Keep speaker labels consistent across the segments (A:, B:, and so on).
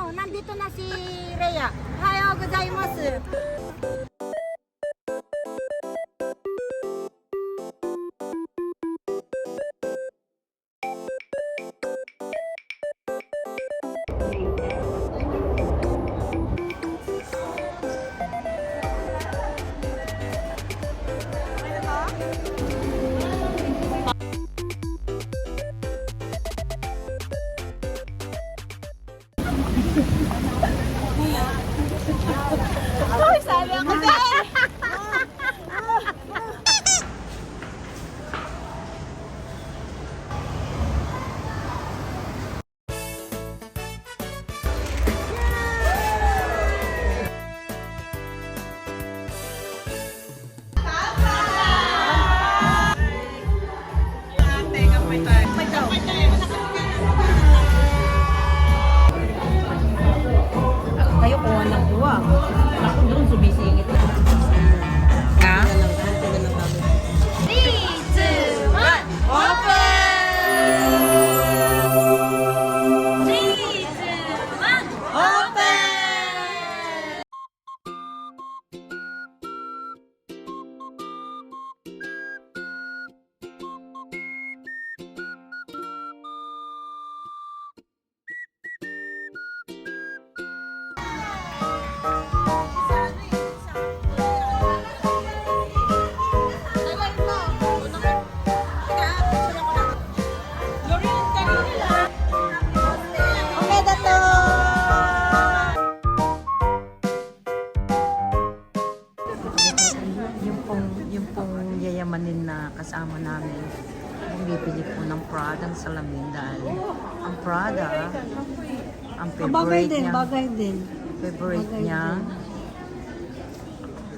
A: nandito na si Rhea. Ohayou gozaimasu.
B: Ay, sabi ako din!
A: Kayo kuha ng kuha. Ako doon sumisingit na. Ha?
B: 3, 2, 1, open! 3, 2, 1, open!
A: Yung pong yayamanin na kasama namin, bumibili po ng Prada ang salamin dahil ang Prada, ang favorite niya,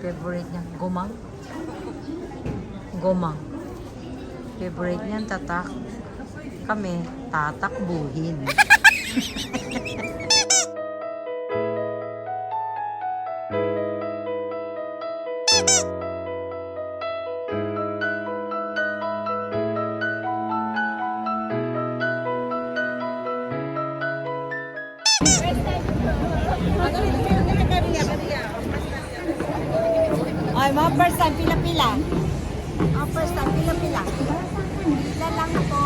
A: favorite niya, gomang. Favorite niya, tatak. Kami, tatakbuhin.
C: Ay, mga first time, pila-pila. Mga first time, pila-pila. Pila lang po.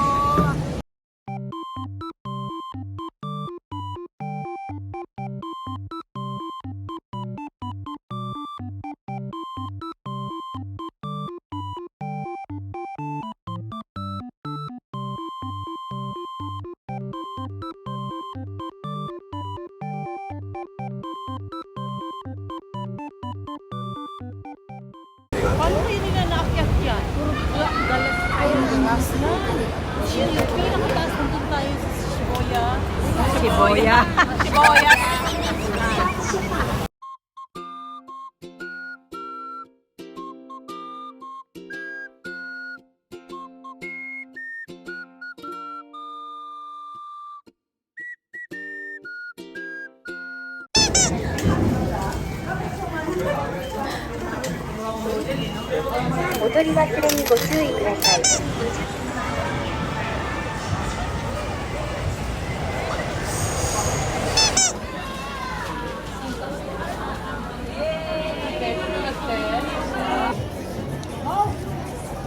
B: Paano kayo nila naakyat yan? Puro galas tayo. Galas na. Yung pinakataas nandun tayo sa Shibuya.
A: Shibuya.
B: Shibuya.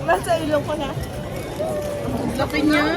B: Nasa ilong ko na. Laki niya.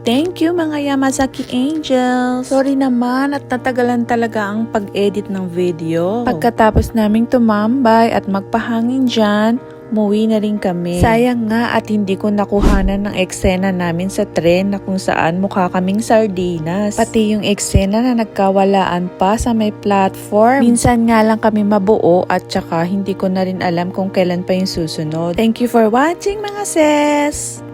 D: Thank you mga Yamazaki Angels. Sorry naman at natagalan talaga ang pag-edit ng video. Pagkatapos naming tumambay at magpahangin dyan, umuwi na rin kami. Sayang nga at hindi ko nakuhanan ng eksena namin sa tren na kung saan mukha kaming sardinas. Pati yung eksena na nagkawalaan pa sa may platform. Minsan nga lang kami mabuo at saka hindi ko na rin alam kung kailan pa yung susunod. Thank you for watching mga sis!